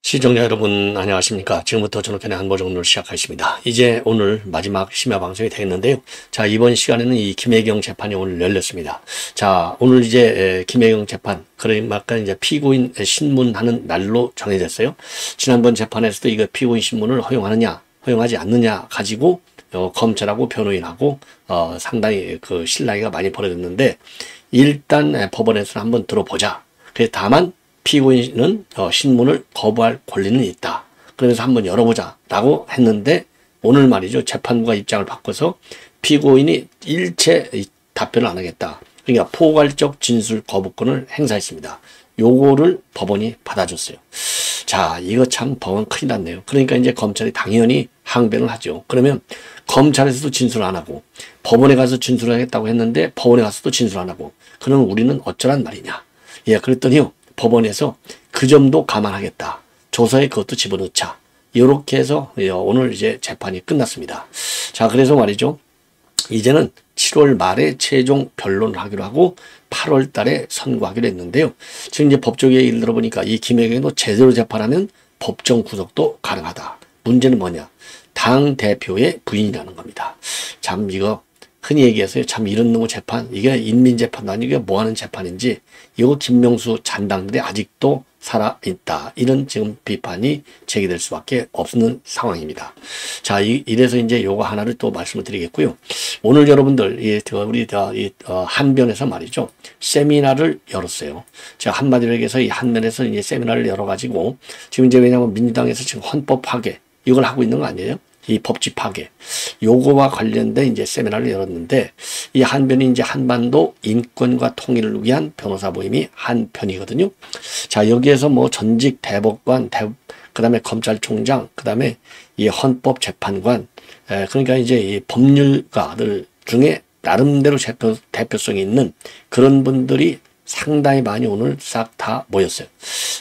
시청자 여러분 안녕하십니까. 지금부터 전업편의 한보정론을 시작하겠습니다. 이제 오늘 마지막 심야 방송이 되겠는데요. 자, 이번 시간에는 이 김혜경 재판이 오늘 열렸습니다. 자, 오늘 이제 김혜경 재판, 그러니까 이제 피고인 신문하는 날로 정해졌어요. 지난번 재판에서도 이거 피고인 신문을 허용하느냐 허용하지 않느냐 가지고 검찰하고 변호인하고 상당히 그 실랑이가 많이 벌어졌는데, 일단 법원에서는 한번 들어보자. 그래서 다만 피고인은 신문을 거부할 권리는 있다. 그러면서 한번 열어보자 라고 했는데, 오늘 말이죠, 재판부가 입장을 바꿔서 피고인이 일체 답변을 안 하겠다. 그러니까 포괄적 진술 거부권을 행사했습니다. 요거를 법원이 받아줬어요. 자, 이거 참 법원 큰일 났네요. 그러니까 이제 검찰이 당연히 항변을 하죠. 그러면 검찰에서도 진술 안 하고 법원에 가서 진술하겠다고 했는데 법원에 가서도 진술 안 하고, 그럼 우리는 어쩌란 말이냐. 예, 그랬더니요, 법원에서 그 점도 감안하겠다. 조서에 그것도 집어넣자. 이렇게 해서 오늘 이제 재판이 끝났습니다. 자, 그래서 말이죠, 이제는 7월 말에 최종 변론을 하기로 하고 8월 달에 선고하기로 했는데요. 지금 이제 법조계 얘기를 들어보니까 이 김혜경도 제대로 재판하면 법정 구속도 가능하다. 문제는 뭐냐? 당 대표의 부인이라는 겁니다. 참 이거 흔히 얘기해서요, 참 이런 놈의 재판, 이게 인민재판도 아니고 이게 뭐하는 재판인지, 이거 김명수 잔당들이 아직도 살아있다, 이런 지금 비판이 제기될 수밖에 없는 상황입니다. 자, 이래서 이제 요거 하나를 또 말씀을 드리겠고요. 오늘 여러분들 우리 한변에서 말이죠, 세미나를 열었어요. 제가 한마디로 얘기해서 이 한변에서 이제 세미나를 열어가지고 지금 이제, 왜냐하면 민주당에서 지금 헌법 파괴 이걸 하고 있는 거 아니에요? 이 법치 파괴, 요거와 관련된 이제 세미나를 열었는데, 이 한변이 이제 한반도 인권과 통일을 위한 변호사 모임이 한편이거든요. 자, 여기에서 뭐 전직 대법관, 그 다음에 검찰총장, 그 다음에 이 헌법재판관, 그러니까 이제 이 법률가들 중에 나름대로 대표성이 있는 그런 분들이 상당히 많이 오늘 싹 다 모였어요.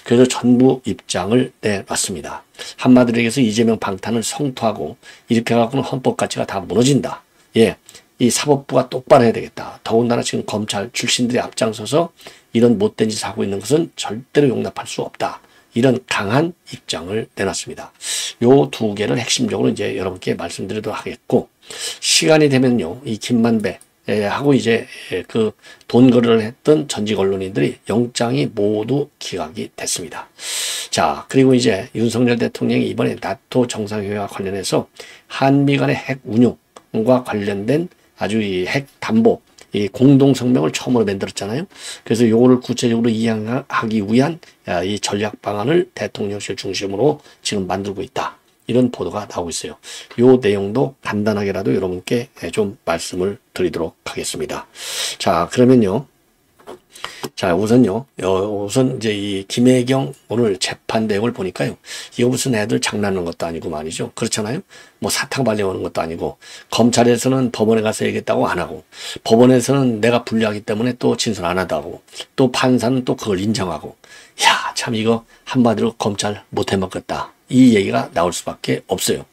그래서 전부 입장을 내놨습니다. 한마디로 얘기해서 이재명 방탄을 성토하고 이렇게 해갖고는 헌법 가치가 다 무너진다. 예, 이 사법부가 똑바로 해야 되겠다. 더군다나 지금 검찰 출신들이 앞장서서 이런 못된 짓을 하고 있는 것은 절대로 용납할 수 없다. 이런 강한 입장을 내놨습니다. 요 두 개를 핵심적으로 이제 여러분께 말씀드리도록 하겠고, 시간이 되면요, 이 김만배 하고 이제 그 돈 거래를 했던 전직 언론인들이 영장이 모두 기각이 됐습니다. 자, 그리고 이제 윤석열 대통령이 이번에 나토 정상회의와 관련해서 한미 간의 핵 운용과 관련된 아주 이 핵 담보, 이 공동 성명을 처음으로 만들었잖아요. 그래서 요거를 구체적으로 이행하기 위한 이 전략 방안을 대통령실 중심으로 지금 만들고 있다. 이런 보도가 나오고 있어요. 요 내용도 간단하게라도 여러분께 좀 말씀을 드리도록 하겠습니다. 자, 그러면요. 자, 우선 이제 이 김혜경 오늘 재판 내용을 보니까요, 이거 무슨 애들 장난하는 것도 아니고 말이죠. 그렇잖아요. 뭐 사탕 발려오는 것도 아니고, 검찰에서는 법원에 가서 얘기했다고 안 하고, 법원에서는 내가 불리하기 때문에 또 진술 안 한다고, 또 판사는 또 그걸 인정하고, 야, 참 이거 한마디로 검찰 못 해먹겠다, 이 얘기가 나올 수밖에 없어요.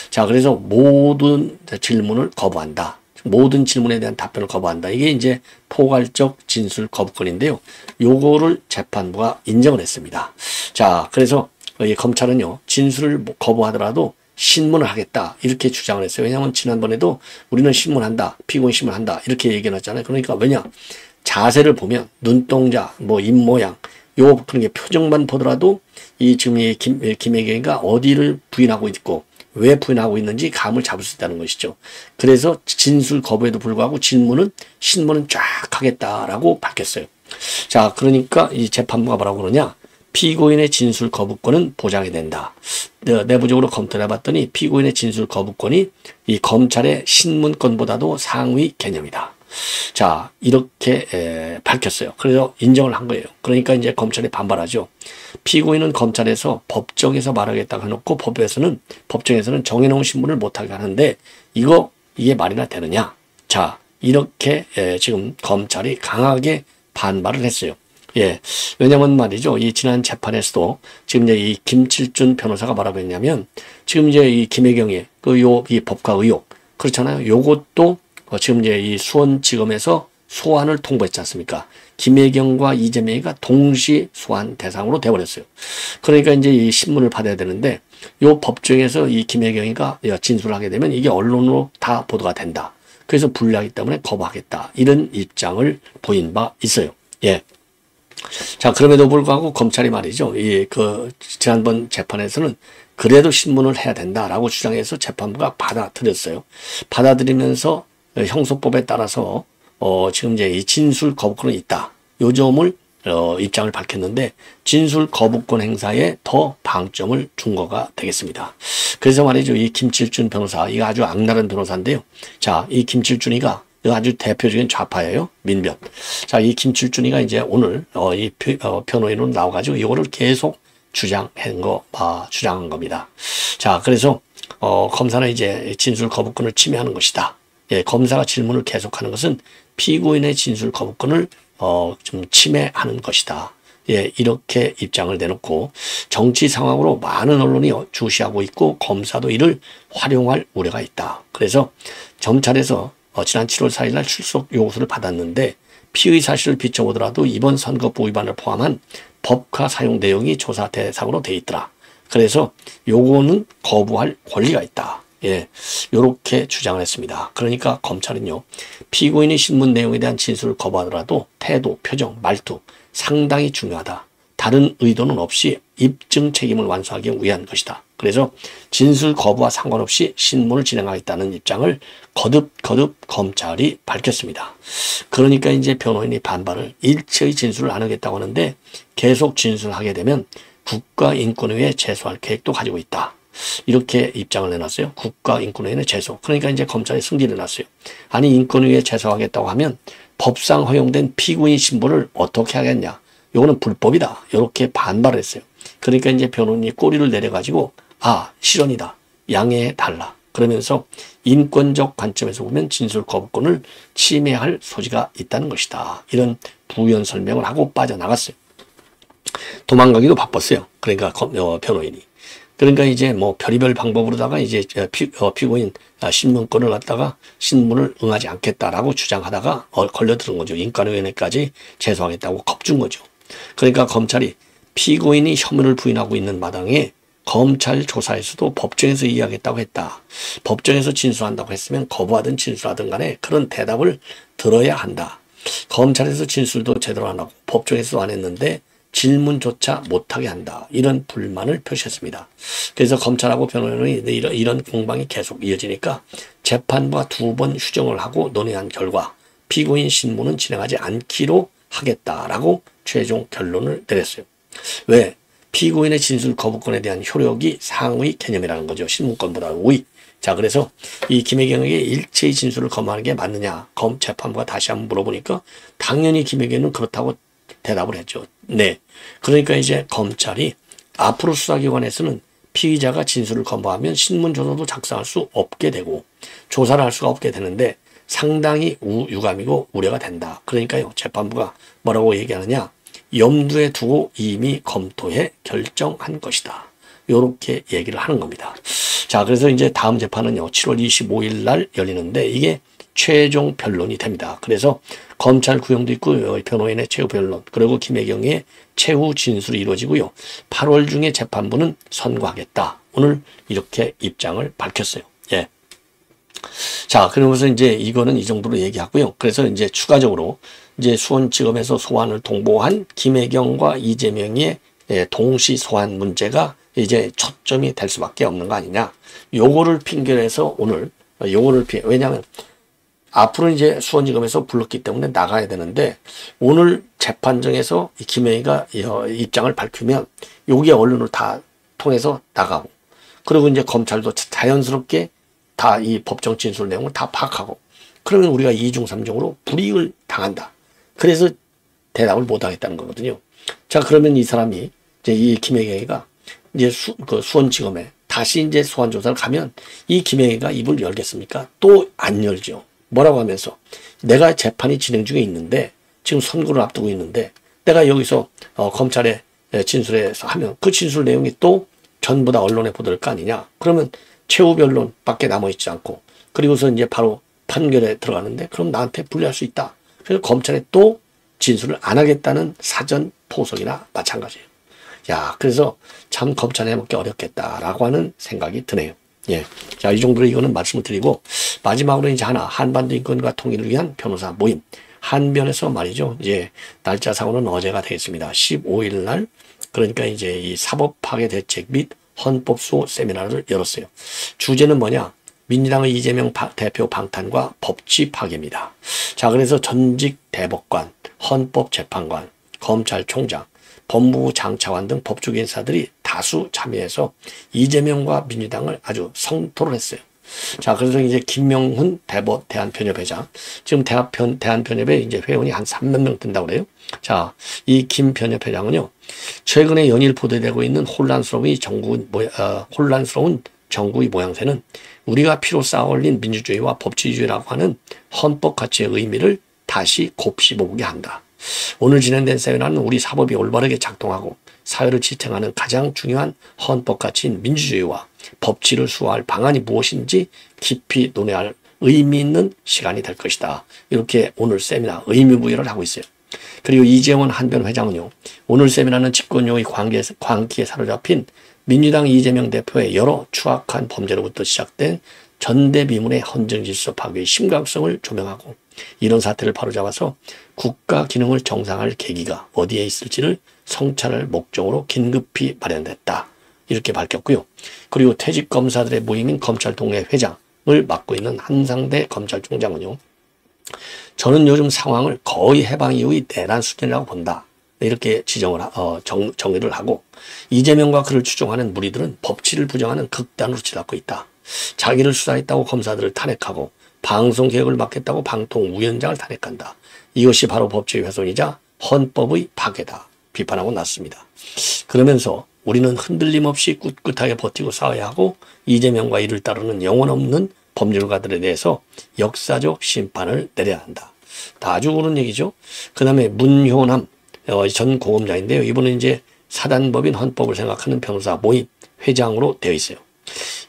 자, 그래서 모든 질문을 거부한다. 모든 질문에 대한 답변을 거부한다. 이게 이제 포괄적 진술 거부권인데요. 요거를 재판부가 인정을 했습니다. 자, 그래서 검찰은요, 진술을 거부하더라도 신문을 하겠다, 이렇게 주장을 했어요. 왜냐하면 지난번에도 우리는 신문한다, 피고인 신문한다, 이렇게 얘기해놨잖아요. 그러니까 왜냐, 자세를 보면 눈동자, 뭐 입모양, 요 그런 게 표정만 보더라도 이 지금 이 김혜경이가 어디를 부인하고 있고 왜 부인하고 있는지 감을 잡을 수 있다는 것이죠. 그래서 진술 거부에도 불구하고 신문은 쫙 하겠다라고 밝혔어요. 자, 그러니까 이 재판부가 뭐라고 그러냐, 피고인의 진술 거부권은 보장이 된다. 내부적으로 검토를 해봤더니 피고인의 진술 거부권이 이 검찰의 신문권보다도 상위 개념이다. 자, 이렇게 밝혔어요. 그래서 인정을 한 거예요. 그러니까 이제 검찰이 반발하죠. 피고인은 검찰에서 법정에서 말하겠다고 해놓고 법정에서는 정해놓은 신문을 못하게 하는데 이게 말이나 되느냐. 자, 이렇게 지금 검찰이 강하게 반발을 했어요. 예. 왜냐면 말이죠. 이 지난 재판에서도 지금 이제 이 김칠준 변호사가 뭐라고 했냐면 지금 이제 이 김혜경의 이 법과 의혹 그렇잖아요. 요것도 지금 이제 이 수원지검에서 소환을 통보했지 않습니까? 김혜경과 이재명이가 동시 소환 대상으로 되어버렸어요. 그러니까 이제 이 신문을 받아야 되는데 요 법정에서 이 김혜경이가 진술을 하게 되면 이게 언론으로 다 보도가 된다. 그래서 불리하기 때문에 거부하겠다. 이런 입장을 보인 바 있어요. 예. 자, 그럼에도 불구하고 검찰이 말이죠. 지난번 재판에서는 그래도 신문을 해야 된다라고 주장해서 재판부가 받아들였어요. 받아들이면서 형소법에 따라서 지금 이제 이 진술 거부권은 있다. 요 점을 입장을 밝혔는데 진술 거부권 행사에 더 방점을 준 거가 되겠습니다. 그래서 말이죠. 이 김칠준 변호사, 이거 아주 악랄한 변호사인데요. 자, 이 김칠준이가 아주 대표적인 좌파예요. 민변. 자, 이 김칠준이가 이제 오늘 변호인으로 나와가지고 이거를 계속 주장한 겁니다. 자, 그래서 검사는 이제 진술 거부권을 침해하는 것이다. 예, 검사가 질문을 계속하는 것은 피고인의 진술 거부권을 좀 침해하는 것이다. 예, 이렇게 입장을 내놓고 정치 상황으로 많은 언론이 주시하고 있고 검사도 이를 활용할 우려가 있다. 그래서 검찰에서 지난 7월 4일 날 출석 요구서를 받았는데 피의 사실을 비춰보더라도 이번 선거법 위반을 포함한 법과 사용 내용이 조사 대상으로 돼 있더라. 그래서 요거는 거부할 권리가 있다. 예, 요렇게 주장을 했습니다. 그러니까 검찰은요, 피고인이 신문 내용에 대한 진술을 거부하더라도 태도, 표정, 말투 상당히 중요하다. 다른 의도는 없이 입증 책임을 완수하기 위한 것이다. 그래서 진술 거부와 상관없이 신문을 진행하겠다는 입장을 거듭 검찰이 밝혔습니다. 그러니까 이제 변호인이 반발을 일체의 진술을 안 하겠다고 하는데 계속 진술하게 되면 국가인권위에 제소할 계획도 가지고 있다. 이렇게 입장을 내놨어요. 국가인권위원회 제소. 그러니까 이제 검찰이 승진을 놨어요. 아니 인권위에 제소하겠다고 하면 법상 허용된 피고인 신분을 어떻게 하겠냐. 이거는 불법이다. 이렇게 반발을 했어요. 그러니까 이제 변호인이 꼬리를 내려가지고 실언이다. 양해해달라. 그러면서 인권적 관점에서 보면 진술 거부권을 침해할 소지가 있다는 것이다. 이런 부연 설명을 하고 빠져나갔어요. 도망가기도 바빴어요. 그러니까 변호인이. 그러니까 이제 뭐 별의별 방법으로다가 이제 피고인 신문권을 갖다가 신문을 응하지 않겠다라고 주장하다가 걸려드는 거죠. 인권위원회까지 제소하겠다고 겁준 거죠. 그러니까 검찰이 피고인이 혐의를 부인하고 있는 마당에 검찰 조사에서도 법정에서 이야기했다고 했다. 법정에서 진술한다고 했으면 거부하든 진술하든 간에 그런 대답을 들어야 한다. 검찰에서 진술도 제대로 안 하고 법정에서도 안 했는데 질문조차 못하게 한다. 이런 불만을 표시했습니다. 그래서 검찰하고 변호인이 이런 공방이 계속 이어지니까 재판부가 2번 휴정을 하고 논의한 결과 피고인 신문은 진행하지 않기로 하겠다라고 최종 결론을 내렸어요. 왜? 피고인의 진술 거부권에 대한 효력이 상위 개념이라는 거죠. 신문권보다 우위. 자, 그래서 이 김혜경에게 일체의 진술을 검하는 게 맞느냐. 재판부가 다시 한번 물어보니까 당연히 김혜경은 그렇다고 대답을 했죠. 네. 그러니까 이제 검찰이 앞으로 수사기관에서는 피의자가 진술을 거부하면 신문조서도 작성할 수 없게 되고 조사를 할 수가 없게 되는데 상당히 유감이고 우려가 된다. 그러니까요. 재판부가 뭐라고 얘기하느냐. 염두에 두고 이미 검토해 결정한 것이다. 요렇게 얘기를 하는 겁니다. 자, 그래서 이제 다음 재판은요. 7월 25일 날 열리는데 이게 최종 변론이 됩니다. 그래서 검찰 구형도 있고 변호인의 최후 변론 그리고 김혜경의 최후 진술이 이루어지고요. 8월 중에 재판부는 선고하겠다. 오늘 이렇게 입장을 밝혔어요. 예. 자, 그러면서 이제 이거는 이 정도로 얘기하고요. 그래서 이제 추가적으로 이제 수원지검에서 소환을 통보한 김혜경과 이재명의 동시 소환 문제가 이제 초점이 될 수밖에 없는 거 아니냐. 요거를 핑계로 해서 오늘 왜냐하면 앞으로 이제 수원지검에서 불렀기 때문에 나가야 되는데 오늘 재판정에서 이 김혜희가 입장을 밝히면 요게 언론을 다 통해서 나가고 그리고 이제 검찰도 자연스럽게 다 이 법정 진술 내용을 다 파악하고 그러면 우리가 2중 3중으로 불이익을 당한다. 그래서 대답을 못 하겠다는 거거든요. 자, 그러면 이 사람이 이제 이 김혜경이가 이제 수원지검에 다시 이제 소환 조사를 가면 이 김혜경이가 입을 열겠습니까? 또 안 열죠. 뭐라고 하면서 내가 재판이 진행 중에 있는데 지금 선고를 앞두고 있는데 내가 여기서 검찰에 진술해서 하면 그 진술 내용이 또 전부 다 언론에 보도될 거 아니냐. 그러면 최후 변론밖에 남아있지 않고 그리고서 이제 바로 판결에 들어가는데 그럼 나한테 불리할 수 있다. 그래서 검찰에 또 진술을 안 하겠다는 사전 포석이나 마찬가지예요. 야, 그래서 참 검찰 해먹기 어렵겠다라고 하는 생각이 드네요. 예. 자, 이 정도로 이거는 말씀을 드리고, 마지막으로 이제 하나, 한반도 인권과 통일을 위한 변호사 모임. 한변에서 말이죠. 이제 날짜상으로는 어제가 되겠습니다. 15일 날, 그러니까 이제 이 사법 파괴 대책 및 헌법 수호 세미나를 열었어요. 주제는 뭐냐? 민주당의 이재명 대표 방탄과 법치 파괴입니다. 자, 그래서 전직 대법관, 헌법재판관, 검찰총장, 법무부 장차관 등 법조계 인사들이 다수 참여해서 이재명과 민주당을 아주 성토를 했어요. 자, 그래서 이제 김명훈 대한변협회장, 지금 대한변협에 이제 회원이 한 3만 명 된다고 그래요. 자, 이 김 변협회장은요, 최근에 연일 보도되고 있는 혼란스러운 정국의 모양새는 우리가 피로 쌓아 올린 민주주의와 법치주의라고 하는 헌법 가치의 의미를 다시 곱씹어보게 한다. 오늘 진행된 세미나는 우리 사법이 올바르게 작동하고 사회를 지탱하는 가장 중요한 헌법 가치인 민주주의와 법치를 수호할 방안이 무엇인지 깊이 논의할 의미 있는 시간이 될 것이다. 이렇게 오늘 세미나 의미부여를 하고 있어요. 그리고 이재원 한변 회장은요, 오늘 세미나는 집권여의 광기에 사로잡힌 민주당 이재명 대표의 여러 추악한 범죄로부터 시작된 전대미문의 헌정질서 파괴의 심각성을 조명하고 이런 사태를 바로잡아서 국가 기능을 정상화할 계기가 어디에 있을지를 성찰할 목적으로 긴급히 마련됐다. 이렇게 밝혔고요. 그리고 퇴직 검사들의 모임인 검찰동회 회장을 맡고 있는 한상대 검찰총장은요, 저는 요즘 상황을 거의 해방 이후의 내란 수준이라고 본다. 이렇게 정의를 하고, 이재명과 그를 추종하는 무리들은 법치를 부정하는 극단으로 치닫고 있다. 자기를 수사했다고 검사들을 탄핵하고 방송개혁을 막겠다고 방통위원장을 탄핵한다. 이것이 바로 법치의 훼손이자 헌법의 파괴다. 비판하고 났습니다. 그러면서 우리는 흔들림 없이 꿋꿋하게 버티고 싸워야 하고 이재명과 이를 따르는 영혼 없는 법률가들에 대해서 역사적 심판을 내려야 한다. 아주 옳은 얘기죠. 그 다음에 문효남 전 고검장인데요. 이분은 이제 사단법인 헌법을 생각하는 변호사 모임 회장으로 되어 있어요.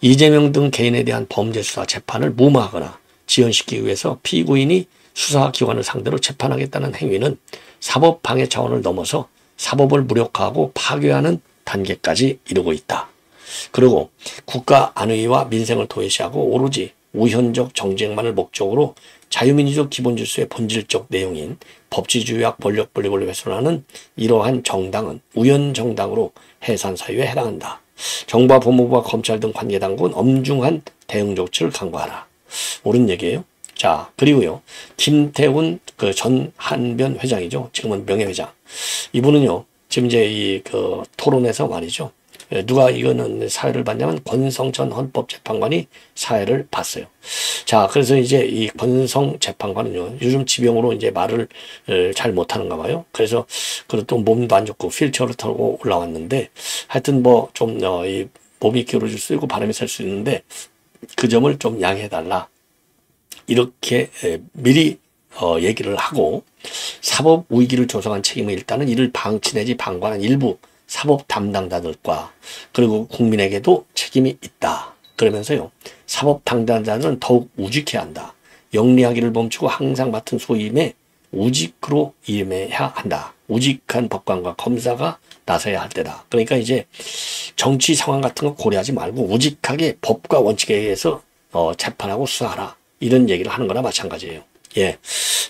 이재명 등 개인에 대한 범죄 수사 재판을 무마하거나 지연시키기 위해서 피고인이 수사기관을 상대로 재판하겠다는 행위는 사법 방해 차원을 넘어서 사법을 무력화하고 파괴하는 단계까지 이르고 있다. 그리고 국가 안위와 민생을 도외시하고 오로지 우현적 정쟁만을 목적으로 자유민주적 기본질서의 본질적 내용인 법치주의와 권력분립을 훼손하는 이러한 정당은 우연정당으로 해산사유에 해당한다. 정부와 법무부와 검찰 등 관계당국은 엄중한 대응 조치를 강구하라. 옳은 얘기예요. 자, 그리고요, 김태훈 전 한변 회장이죠. 지금은 명예회장. 이분은요, 지금 이제 토론에서 말이죠. 누가 이거는 사회를 봤냐면 권성 전 헌법재판관이 사회를 봤어요. 자, 그래서 이제 이 권성 재판관은요, 요즘 지병으로 이제 말을 잘 못하는가 봐요. 그래서 그리고 또 몸도 안 좋고 휠체어를 타고 올라왔는데, 하여튼 이 몸이 기울어질 수 있고 바람이 셀 수 있는데 그 점을 좀 양해해달라. 이렇게 미리 얘기를 하고, 사법 위기를 조성한 책임은 일단은 이를 방치 내지 방관한 일부 사법 담당자들과 그리고 국민에게도 책임이 있다. 그러면서요, 사법 담당자들은 더욱 우직해야 한다. 영리하기를 멈추고 항상 맡은 소임에 우직으로 임해야 한다. 우직한 법관과 검사가 나서야 할 때다. 그러니까 이제 정치 상황 같은 거 고려하지 말고 우직하게 법과 원칙에 의해서 재판하고 수사하라. 이런 얘기를 하는 거나 마찬가지예요. 예.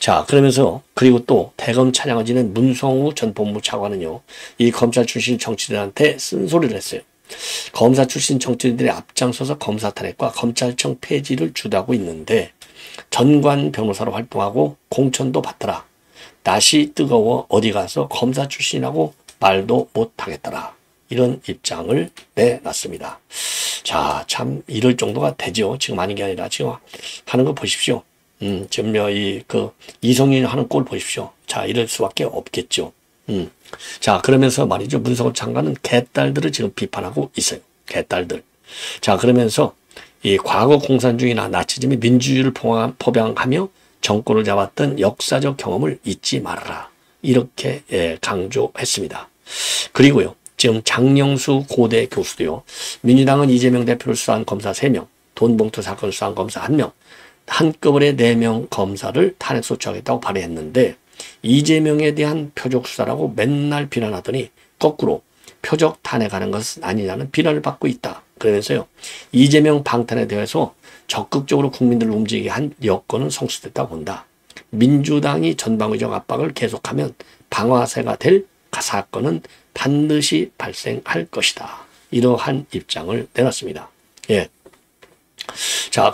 자, 그러면서 그리고 또 대검 찬양을 지낸 문성우 전 법무부 차관은요, 이 검찰 출신 정치인들한테 쓴소리를 했어요. 검사 출신 정치인들이 앞장서서 검사 탄핵과 검찰청 폐지를 주도하고 있는데 전관 변호사로 활동하고 공천도 받더라. 낯이 뜨거워 어디 가서 검사 출신이라고 말도 못하겠더라. 이런 입장을 내놨습니다. 자, 참 이럴 정도가 되죠. 지금 아닌 게 아니라 지금 하는 거 보십시오. 지금 이성윤 하는 꼴 보십시오. 자, 이럴 수밖에 없겠죠. 자, 그러면서 말이죠. 문성호 장관은 개딸들을 지금 비판하고 있어요. 개딸들. 자, 그러면서 이 과거 공산주의나 나치즘이 민주주의를 포병하며 정권을 잡았던 역사적 경험을 잊지 말아라. 이렇게 강조했습니다. 그리고요. 지금 장영수 고대 교수도요. 민주당은 이재명 대표를 수사한 검사 3명, 돈봉투 사건을 수사한 검사 1명, 한꺼번에 4명 검사를 탄핵 소추하겠다고 발의했는데 이재명에 대한 표적 수사라고 맨날 비난하더니 거꾸로 표적 탄핵하는 것은 아니냐는 비난을 받고 있다. 그러면서요. 이재명 방탄에 대해서 적극적으로 국민들을 움직이게 한 여건은 성취됐다고 본다. 민주당이 전방위적 압박을 계속하면 방아쇠가 될 사건은 반드시 발생할 것이다. 이러한 입장을 내놨습니다. 예. 자,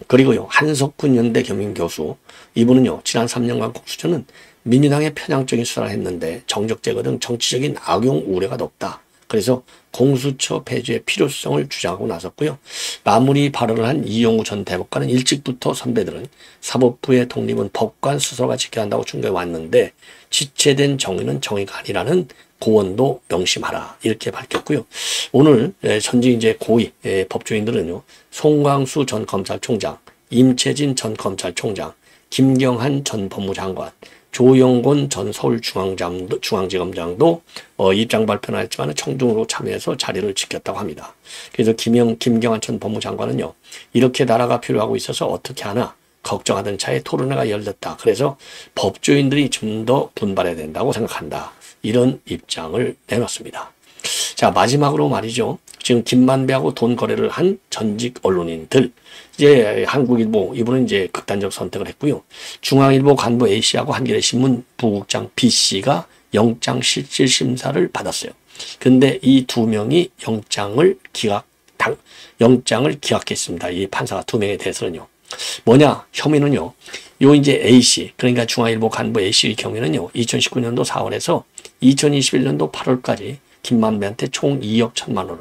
그리고요. 한석훈 연대 경영교수. 이분은요. 지난 3년간 공수처는 민주당의 편향적인 수사를 했는데 정적 제거 등 정치적인 악용 우려가 높다. 그래서 공수처 폐지의 필요성을 주장하고 나섰고요. 마무리 발언을 한 이용우 전 대법관은 일찍부터 선배들은 사법부의 독립은 법관 스스로가 지켜야 한다고 충고해 왔는데 지체된 정의는 정의가 아니라는 고언도 명심하라. 이렇게 밝혔고요. 오늘 전직 이제 고위 법조인들은요. 송광수 전 검찰총장, 임채진 전 검찰총장, 김경한 전 법무장관, 조영곤 전 서울중앙지검장도 입장 발표는 했지만 청중으로 참여해서 자리를 지켰다고 합니다. 그래서 김경한 전 법무장관은요. 이렇게 나라가 필요하고 있어서 어떻게 하나 걱정하던 차에 토론회가 열렸다. 그래서 법조인들이 좀 더 분발해야 된다고 생각한다. 이런 입장을 내놨습니다. 자, 마지막으로 말이죠. 지금 김만배하고 돈 거래를 한 전직 언론인들. 이제 한국일보, 이분은 이제 극단적 선택을 했고요. 중앙일보 간부 A씨하고 한겨레 신문 부국장 B씨가 영장 실질 심사를 받았어요. 근데 이 두 명이 영장을 기각했습니다. 이 판사가 두 명에 대해서는요. 뭐냐? 혐의는요. 요 이제 A씨, 그러니까 중앙일보 간부 A씨의 경우에는요. 2019년도 4월에서 2021년도 8월까지 김만배한테 총 2억 1천만 원을,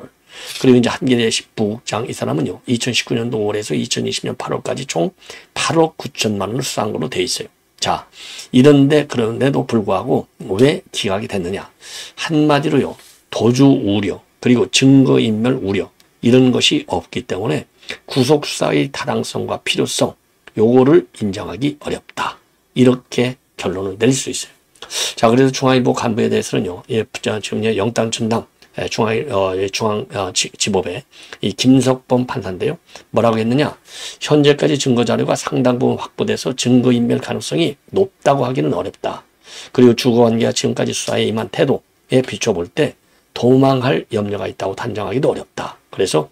그리고 이제 한겨레 부국장 이 사람은요. 2019년도 5월에서 2020년 8월까지 총 8억 9천만 원을 수사한 걸로 돼 있어요. 자, 그런데도 불구하고 왜 기각이 됐느냐? 한마디로요. 도주 우려, 그리고 증거인멸 우려, 이런 것이 없기 때문에 구속수사의 타당성과 필요성, 요거를 인정하기 어렵다. 이렇게 결론을 내릴 수 있어요. 자, 그래서 중앙일보 간부에 대해서는요, 지금 영장 전담 중앙지법의 이 김석범 판사인데요. 뭐라고 했느냐? 현재까지 증거 자료가 상당 부분 확보돼서 증거인멸 가능성이 높다고 하기는 어렵다. 그리고 주거관계가 지금까지 수사에 임한 태도에 비춰볼 때 도망할 염려가 있다고 단정하기도 어렵다. 그래서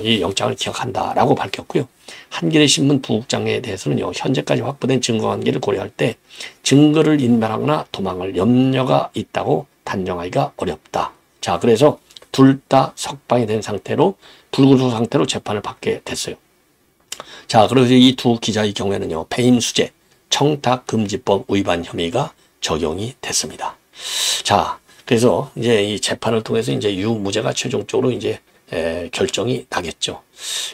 이 영장을 기각한다라고 밝혔고요. 한겨레 신문 부국장에 대해서는요. 현재까지 확보된 증거관계를 고려할 때 증거를 인멸하거나 도망할 염려가 있다고 단정하기가 어렵다. 자, 그래서 둘 다 석방이 된 상태로 불구속 상태로 재판을 받게 됐어요. 자, 그래서 이 두 기자의 경우에는요. 배임수재, 청탁금지법 위반 혐의가 적용이 됐습니다. 자, 그래서 이제 이 재판을 통해서 이제 유무죄가 최종적으로 이제 결정이 나겠죠.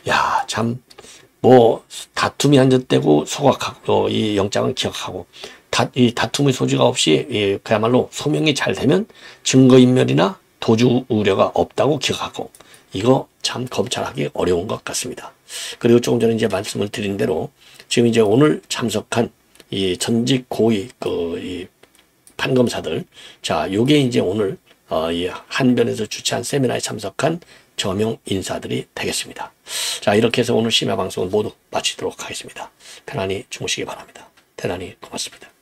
야, 참, 다툼이 한전되고 소각하고, 이 영장을 기각하고, 이 다툼의 소지가 없이, 그야말로 소명이 잘 되면 증거인멸이나 도주 우려가 없다고 기각하고, 이거 참 검찰하기 어려운 것 같습니다. 그리고 조금 전에 이제 말씀을 드린 대로, 지금 이제 오늘 참석한 이 전직 고위, 이 판검사들, 자, 요게 이제 오늘, 이 한변에서 주최한 세미나에 참석한 저명 인사들이 되겠습니다. 자, 이렇게 해서 오늘 심야 방송은 모두 마치도록 하겠습니다. 편안히 주무시기 바랍니다. 대단히 고맙습니다.